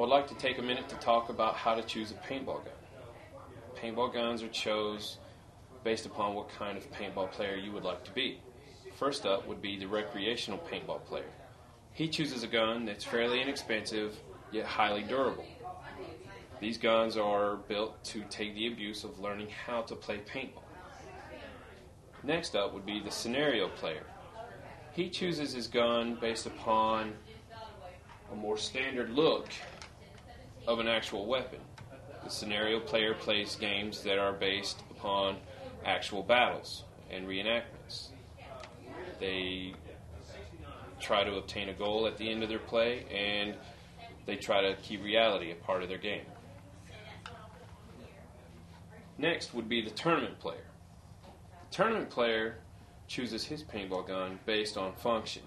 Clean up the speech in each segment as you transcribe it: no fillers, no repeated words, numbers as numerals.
I would like to take a minute to talk about how to choose a paintball gun. Paintball guns are chosen based upon what kind of paintball player you would like to be. First up would be the recreational paintball player. He chooses a gun that's fairly inexpensive yet highly durable. These guns are built to take the abuse of learning how to play paintball. Next up would be the scenario player. He chooses his gun based upon a more standard look of an actual weapon. The scenario player plays games that are based upon actual battles and reenactments. They try to obtain a goal at the end of their play, and they try to keep reality a part of their game. Next would be the tournament player. The tournament player chooses his paintball gun based on function.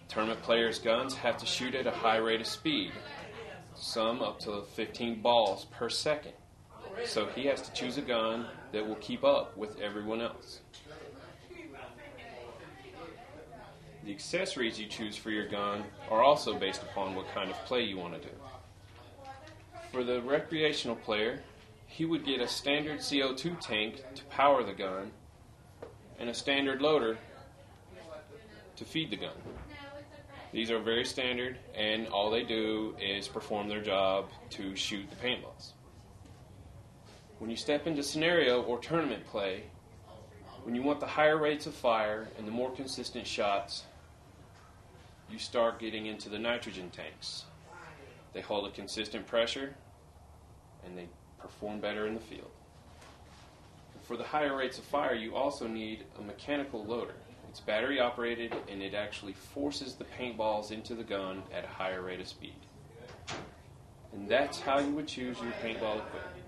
Tournament players' guns have to shoot at a high rate of speed, some up to 15 balls per second. So he has to choose a gun that will keep up with everyone else. The accessories you choose for your gun are also based upon what kind of play you want to do. For the recreational player, he would get a standard CO2 tank to power the gun and a standard loader to feed the gun. These are very standard, and all they do is perform their job to shoot the paintballs. When you step into scenario or tournament play, when you want the higher rates of fire and the more consistent shots, you start getting into the nitrogen tanks. They hold a consistent pressure, and they perform better in the field. For the higher rates of fire, you also need a mechanical loader. It's battery operated, and it actually forces the paintballs into the gun at a higher rate of speed. And that's how you would choose your paintball equipment.